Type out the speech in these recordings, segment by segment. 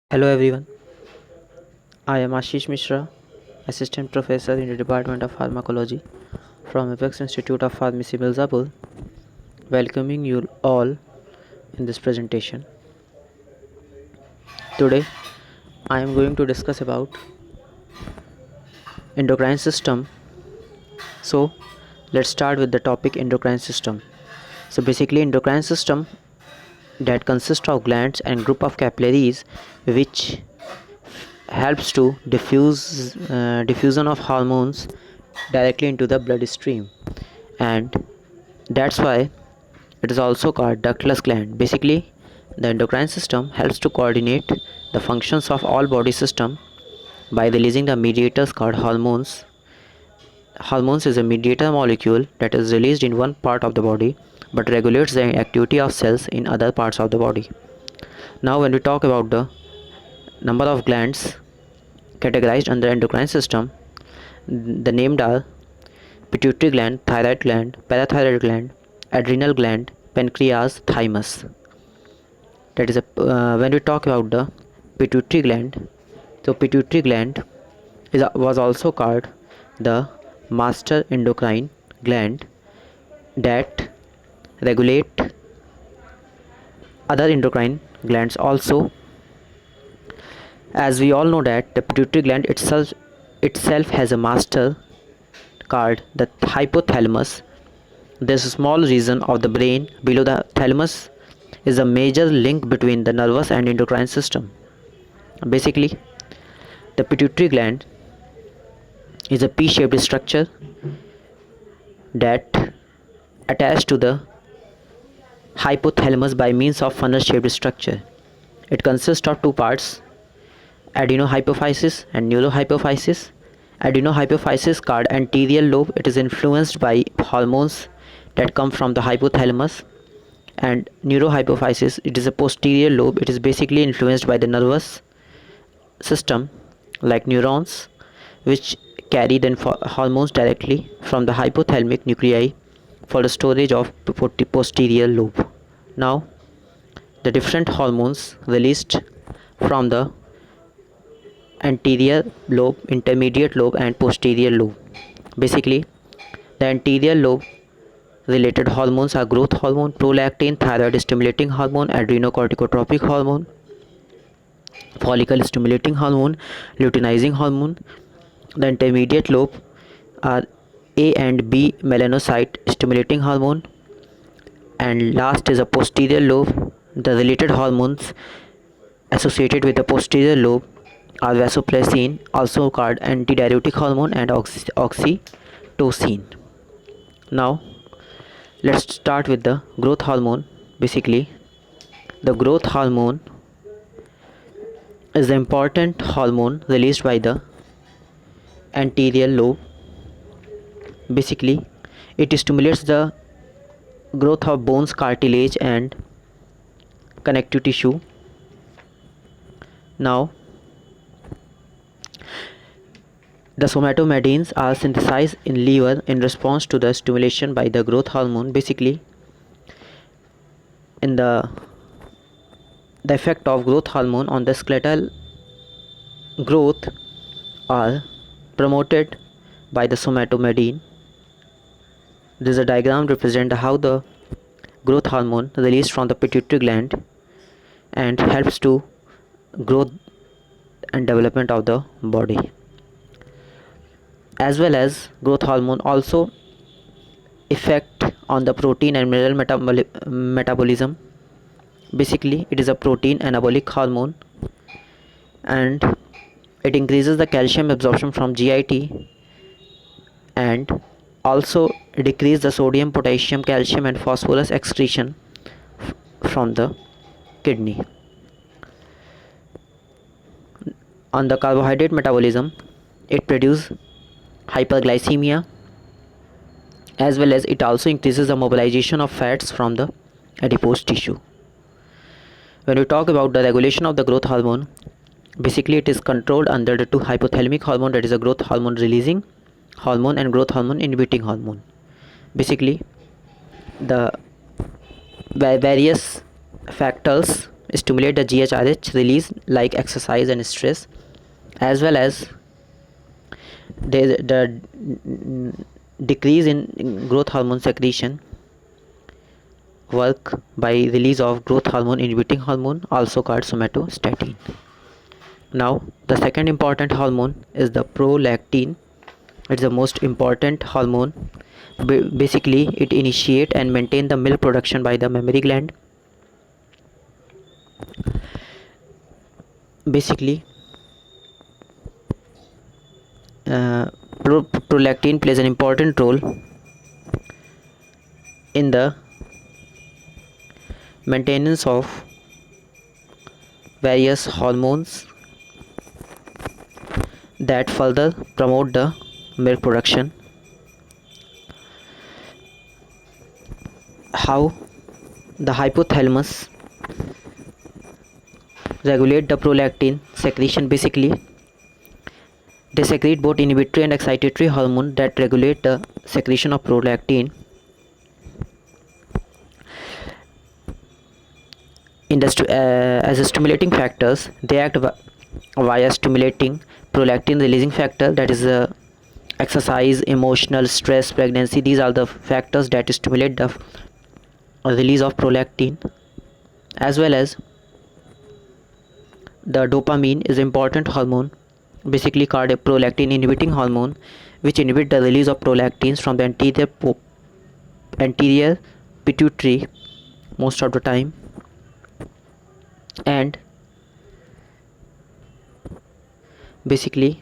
Hello everyone, I am Ashish Mishra, Assistant Professor in the Department of Pharmacology from Apex Institute of Pharmacy Mirzapur, welcoming you all in this presentation. Today, I am going to discuss about endocrine system. So, let's start with the topic endocrine system. So basically endocrine system that consists of glands and group of capillaries which helps to diffusion of hormones directly into the bloodstream, and that's why it is also called ductless gland. Basically, the endocrine system helps to coordinate the functions of all body system by releasing the mediators called hormones. Hormones is a mediator molecule that is released in one part of the body but regulates the activity of cells in other parts of the body. Now when we talk about the number of glands categorized under endocrine system, the named are pituitary gland, thyroid gland, parathyroid gland, adrenal gland, pancreas, thymus. That is when we talk about the pituitary gland, so pituitary gland was also called the master endocrine gland that regulate other endocrine glands also. As we all know that the pituitary gland itself has a master called the hypothalamus. This small region of the brain below the thalamus is a major link between the nervous and endocrine system. Basically, the pituitary gland is a P-shaped structure that attached to the hypothalamus by means of funnel-shaped structure. It consists of two parts, adenohypophysis and neurohypophysis. Adenohypophysis called anterior lobe, it is influenced by hormones that come from the hypothalamus, and neurohypophysis, it is a posterior lobe, it is basically influenced by the nervous system like neurons which carry the hormones directly from the hypothalamic nuclei for the storage of posterior lobe. Now the different hormones released from the anterior lobe, intermediate lobe and posterior lobe. Basically, the anterior lobe related hormones are growth hormone, prolactin, thyroid stimulating hormone, adrenocorticotropic hormone, follicle stimulating hormone, luteinizing hormone. The intermediate lobe are A and B melanocyte stimulating hormone, and last is a posterior lobe. The related hormones associated with the posterior lobe are vasopressin, also called antidiuretic hormone, and oxytocin. Now let's start with the growth hormone. Basically, the growth hormone is the important hormone released by the anterior lobe. Basically, it stimulates the growth of bones, cartilage and connective tissue. Now the somatomedins are synthesized in liver in response to the stimulation by the growth hormone. Basically, in the effect of growth hormone on the skeletal growth are promoted by the somatomedin. This is a diagram represent how the growth hormone released from the pituitary gland and helps to growth and development of the body. As well as growth hormone also effect on the protein and mineral metabolism. Basically, it is a protein anabolic hormone and it increases the calcium absorption from GIT and also decrease the sodium, potassium, calcium and phosphorus excretion from the kidney. On the carbohydrate metabolism, it produces hyperglycemia, as well as it also increases the mobilization of fats from the adipose tissue. When we talk about the regulation of the growth hormone, basically it is controlled under the two hypothalamic hormone, that is a growth hormone releasing hormone and growth hormone inhibiting hormone. Basically, the various factors stimulate the GHRH release like exercise and stress, as well as the decrease in growth hormone secretion work by release of growth hormone inhibiting hormone, also called somatostatin. Now the second important hormone is the prolactin. It's the most important hormone. Basically it initiate and maintain the milk production by the mammary gland. Basically prolactin plays an important role in the maintenance of various hormones that further promote the milk production. How the hypothalamus regulate the prolactin secretion? Basically they secrete both inhibitory and excitatory hormone that regulate the secretion of prolactin. As a stimulating factors, they act via stimulating prolactin releasing factor, that is exercise, emotional stress, pregnancy. These are the factors that stimulate the release of prolactin. As well as the dopamine is important hormone, basically called a prolactin inhibiting hormone, which inhibit the release of prolactins from the anterior pituitary most of the time. And basically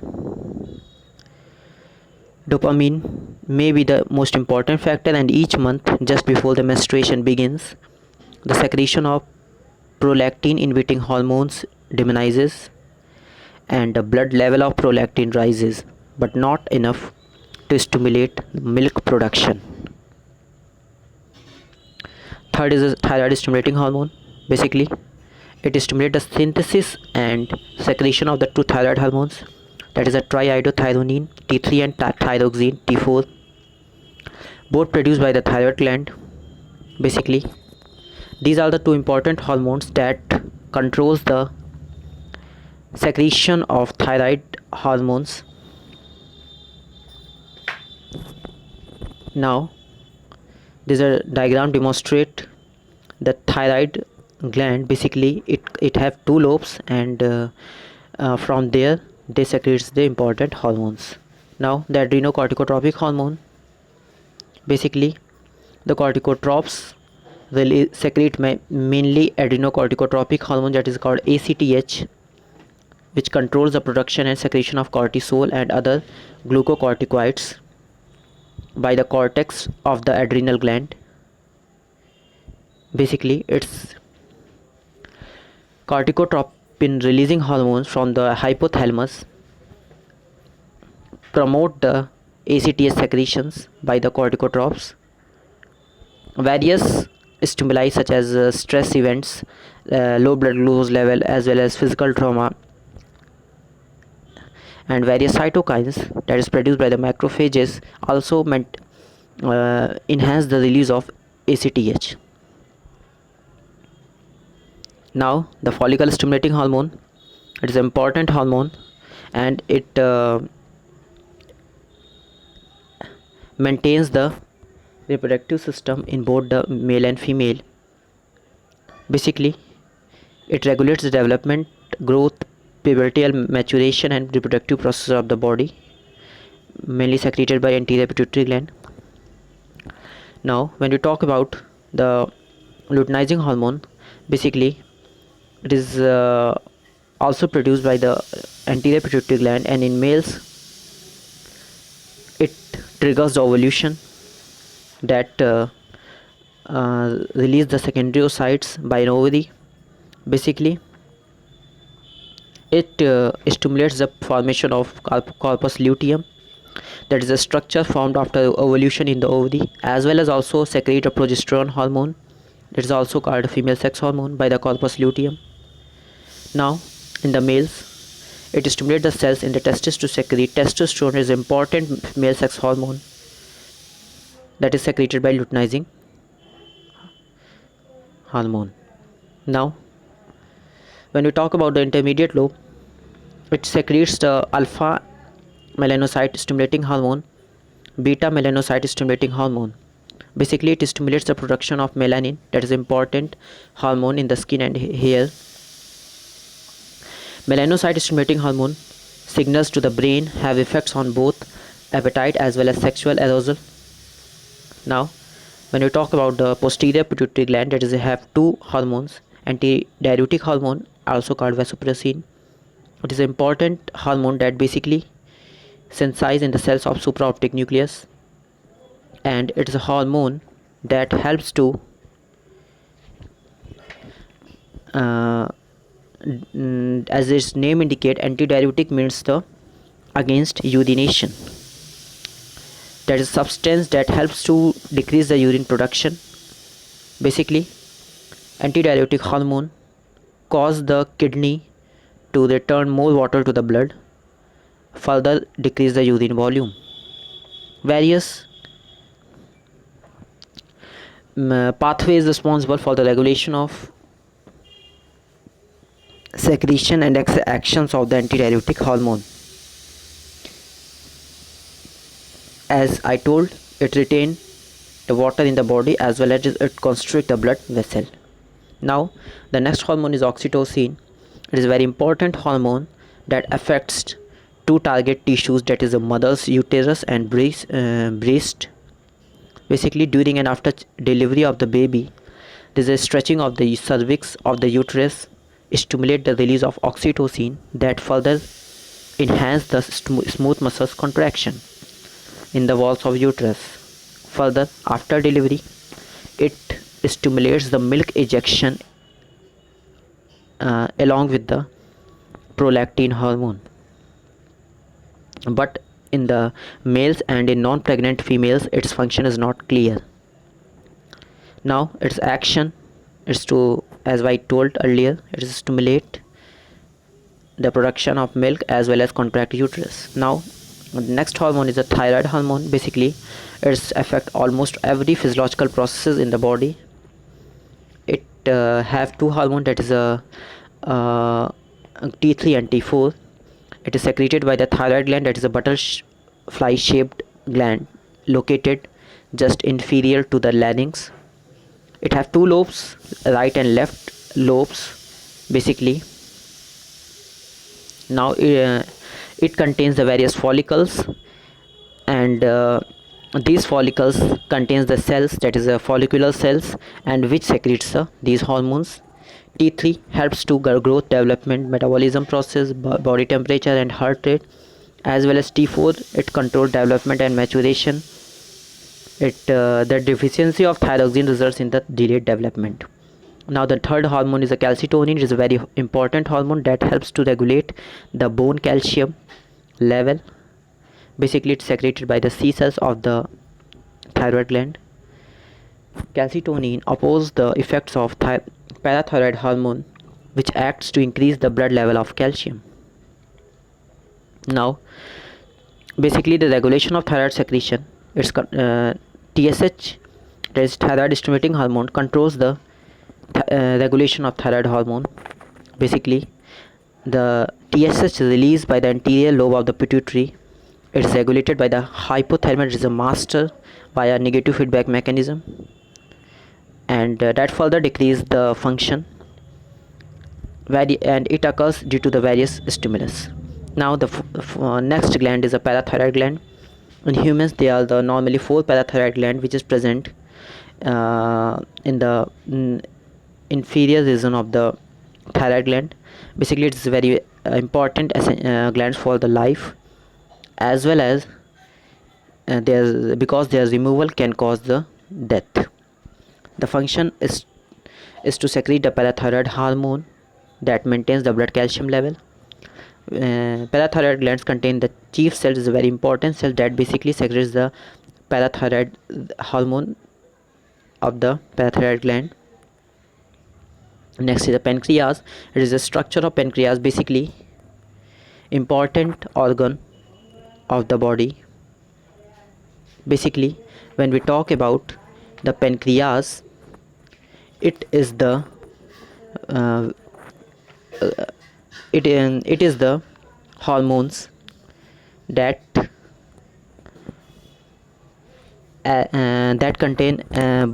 dopamine may be the most important factor, and each month just before the menstruation begins, the secretion of prolactin inhibiting hormones diminishes and the blood level of prolactin rises, but not enough to stimulate milk production. Third is a thyroid stimulating hormone. Basically it stimulates the synthesis and secretion of the two thyroid hormones, that is a triiodothyronine T3 and thyroxine T4, both produced by the thyroid gland. Basically these are the two important hormones that controls the secretion of thyroid hormones. Now this diagram demonstrate the thyroid gland. Basically it have two lobes, and from there they secretes the important hormones. Now the adrenocorticotropic hormone, basically the corticotropes will secrete mainly adrenocorticotropic hormone, that is called ACTH, which controls the production and secretion of cortisol and other glucocorticoids by the cortex of the adrenal gland. Basically it's corticotropin releasing hormones from the hypothalamus promote the ACTH secretions by the corticotropes. Various stimuli such as stress events, low blood glucose level, as well as physical trauma, and various cytokines that is produced by the macrophages also enhance the release of ACTH. Now the follicle stimulating hormone, it is an important hormone, and it maintains the reproductive system in both the male and female. Basically it regulates the development, growth, pubertal maturation, and reproductive process of the body, mainly secreted by anterior pituitary gland. Now when we talk about the luteinizing hormone, basically it is also produced by the anterior pituitary gland, and in males it triggers the ovulation that release the secondary oocytes by an ovary. Basically it stimulates the formation of corpus luteum, that is a structure formed after ovulation in the ovary, as well as also secrete a progesterone hormone, that is also called female sex hormone, by the corpus luteum. Now in the males it stimulates the cells in the testes to secrete testosterone, is important male sex hormone that is secreted by luteinizing hormone. Now When we talk about the intermediate lobe, it secretes the alpha melanocyte stimulating hormone, beta melanocyte stimulating hormone. Basically, it stimulates the production of melanin, that is important hormone in the skin and hair. Melanocyte stimulating hormone signals to the brain have effects on both appetite as well as sexual arousal. Now, when we talk about the posterior pituitary gland, that is, they have two hormones, antidiuretic hormone, also called vasopressin. It is an important hormone that basically synthesizes in the cells of supraoptic nucleus, and it is a hormone that helps to as its name indicate, antidiuretic means the against urination. That is a substance that helps to decrease the urine production. Basically, antidiuretic hormone cause the kidney to return more water to the blood, further decrease the urine volume. Various pathways responsible for the regulation of secretion and actions of the antidiuretic hormone. As I told, it retains the water in the body as well as it constricts the blood vessel. Now, the next hormone is oxytocin. It is a very important hormone that affects two target tissues, that is the mother's uterus and breast. Basically, during and after delivery of the baby, there is a stretching of the cervix of the uterus, stimulate the release of oxytocin that further enhance the smooth muscles contraction in the walls of uterus. Further, after delivery, it stimulates the milk ejection along with the prolactin hormone. But in the males and in non-pregnant females, its function is not clear. Now, its action is to, as I told earlier, it is stimulate the production of milk as well as contract uterus. Now, the next hormone is the thyroid hormone. Basically, it affects almost every physiological processes in the body. It have two hormones, that is a T3 and T4. It is secreted by the thyroid gland, that is a butterfly shaped gland located just inferior to the larynx. It have two lobes, right and left lobes. Basically, now it contains the various follicles, and these follicles contains the cells, that is follicular cells, and which secretes these hormones. T3 helps to growth, development, metabolism process, body temperature and heart rate, as well as T4 it controls development and maturation. The deficiency of thyroxine results in the delayed development. Now, the third hormone is a calcitonin. It is a very important hormone that helps to regulate the bone calcium level. Basically, it's secreted by the C cells of the thyroid gland. Calcitonin opposes the effects of parathyroid hormone, which acts to increase the blood level of calcium. Now, basically, the regulation of thyroid secretion, it's TSH, that is thyroid stimulating hormone, controls the regulation of thyroid hormone. Basically, the TSH is released by the anterior lobe of the pituitary. It is regulated by the hypothalamus, which is a master via negative feedback mechanism, and that further decrease the function, and it occurs due to the various stimulus. Now, the next gland is a parathyroid gland. In humans, there are normally 4 parathyroid glands which is present in the inferior region of the thyroid gland. Basically, it's very important glands for the life, as well as because their removal can cause the death. The function is to secrete the parathyroid hormone that maintains the blood calcium level. Parathyroid glands contain the chief cell, is a very important cell that basically secretes the parathyroid hormone of the parathyroid gland. Next is the pancreas. It is the structure of pancreas, basically important organ of the body. Basically, when we talk about the pancreas, it is the it is the hormones that that contain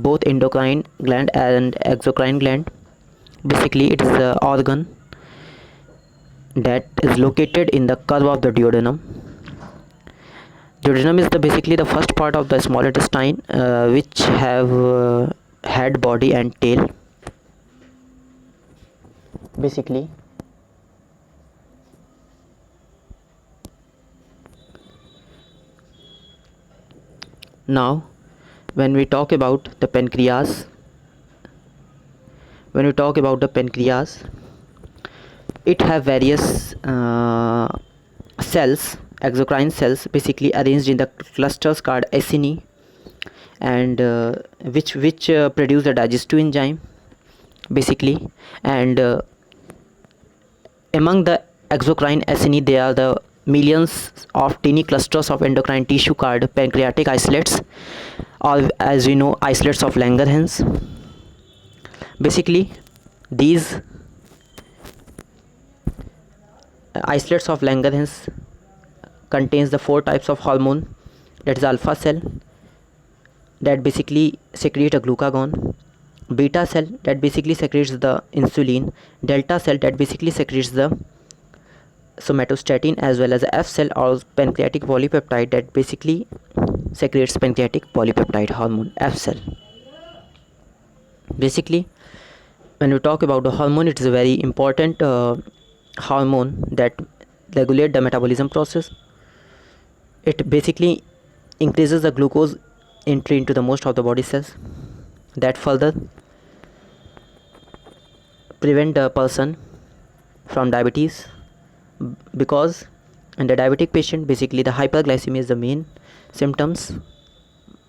both endocrine gland and exocrine gland. Basically, it is the organ that is located in the curve of the duodenum. Duodenum is basically the first part of the small intestine, which have head, body, and tail. Basically, now when we talk about the pancreas, it have various cells, exocrine cells, basically arranged in the clusters called acini, and which produce the digestive enzyme, basically. And among the exocrine acini, there are the millions of tiny clusters of endocrine tissue called pancreatic islets, or as we know, islets of Langerhans. Basically, these islets of Langerhans contains the 4 types of hormone, that is alpha cell that basically secrete a glucagon, beta cell that basically secretes the insulin, delta cell that basically secretes the somatostatin, as well as F cell or pancreatic polypeptide that basically secretes pancreatic polypeptide hormone, F cell. Basically, when we talk about the hormone, it is a very important hormone that regulate the metabolism process. It basically increases the glucose entry into the most of the body cells, that further prevent the person from diabetes, because in the diabetic patient, basically the hyperglycemia is the main symptoms,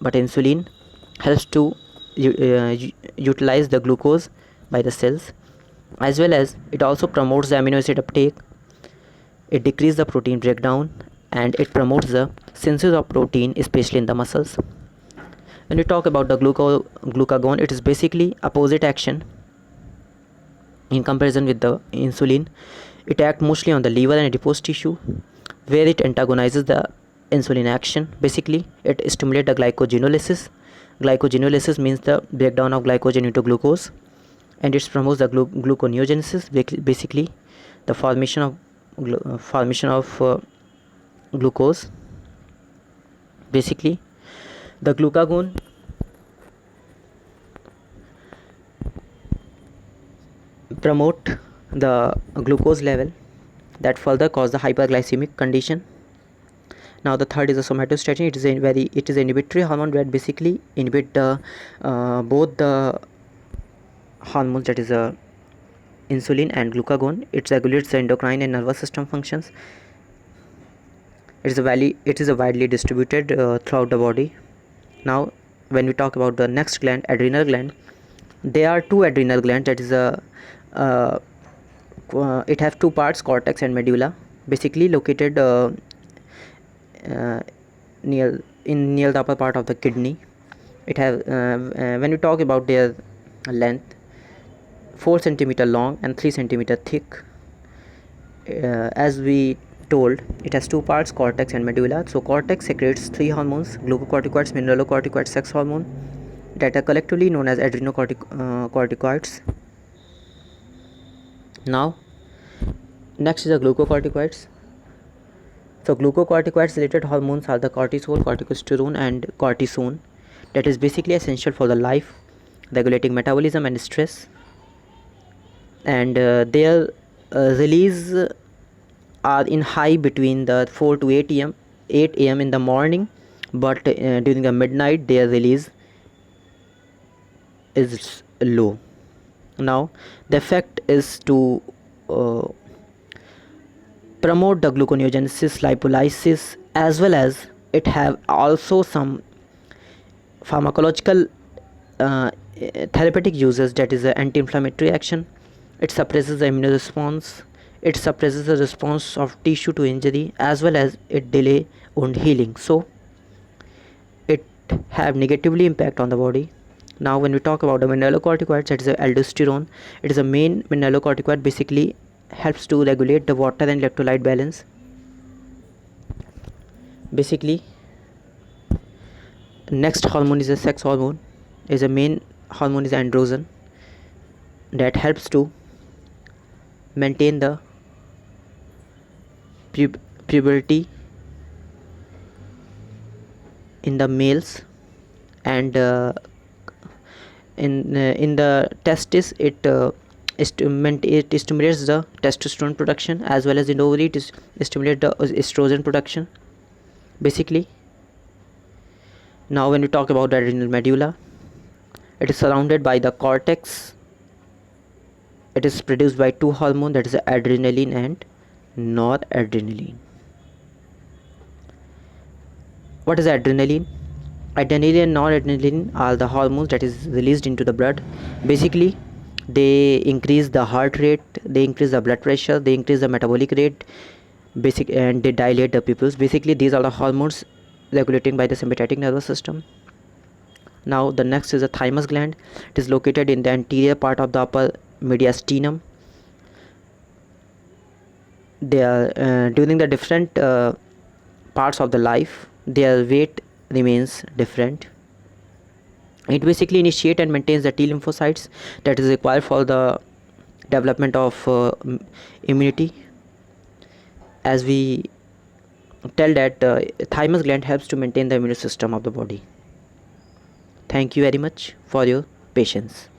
but insulin helps to utilize the glucose by the cells, as well as it also promotes the amino acid uptake, it decreases the protein breakdown, and it promotes the synthesis of protein, especially in the muscles. When we talk about the glucagon, it is basically opposite action in comparison with the insulin. It acts mostly on the liver and adipose tissue, where it antagonizes the insulin action. Basically, it stimulates the glycogenolysis. Glycogenolysis means the breakdown of glycogen into glucose, and it promotes the gluconeogenesis, basically the formation of glucose. Basically, the glucagon promote the glucose level that further cause the hyperglycemic condition. Now the third is the somatostatin. It is an inhibitory hormone that basically inhibit the both the hormones, that is insulin and glucagon. It regulates the endocrine and nervous system functions. It is a widely distributed throughout the body. Now when we talk about the next gland, adrenal gland, there are 2 adrenal glands, that is it have 2 parts, cortex and medulla, basically located near the upper part of the kidney. It have when we talk about their length, 4 centimeter long and 3 centimeter thick. As we told, it has 2 parts, cortex and medulla. So cortex secretes 3 hormones: glucocorticoids, mineralocorticoids, sex hormone, that are collectively known as adrenocorticoids. Now next is the glucocorticoids. So glucocorticoids related hormones are the cortisol, corticosterone and cortisone, that is basically essential for the life, regulating metabolism and stress, and their release are in high between the 4 to 8 am in the morning, but during the midnight their release is low. Now the effect is to promote the gluconeogenesis, lipolysis, as well as it have also some pharmacological therapeutic uses, that is anti-inflammatory action. It suppresses the immune response, it suppresses the response of tissue to injury, as well as it delay wound healing, so it have negatively impact on the body. Now when we talk about the mineralocorticoids, that is aldosterone. It is a main mineralocorticoid, basically helps to regulate the water and electrolyte balance. Basically, next hormone is a sex hormone. Is a main hormone is androgen that helps to maintain the puberty in the males, and in the testis it stimulates the testosterone production, as well as in ovary it stimulates the estrogen production. Basically, now when we talk about the adrenal medulla, it is surrounded by the cortex. It is produced by two hormones, that is adrenaline and noradrenaline. What is adrenaline? Adrenaline and noradrenaline are the hormones that is released into the blood. Basically, they increase the heart rate, they increase the blood pressure, they increase the metabolic rate, and they dilate the pupils. Basically, these are the hormones regulating by the sympathetic nervous system. Now the next is the thymus gland. It is located in the anterior part of the upper mediastinum. They are during the different parts of the life, their weight remains different. It basically initiates and maintains the T lymphocytes that is required for the development of immunity. As we tell that thymus gland helps to maintain the immune system of the body. Thank you very much for your patience.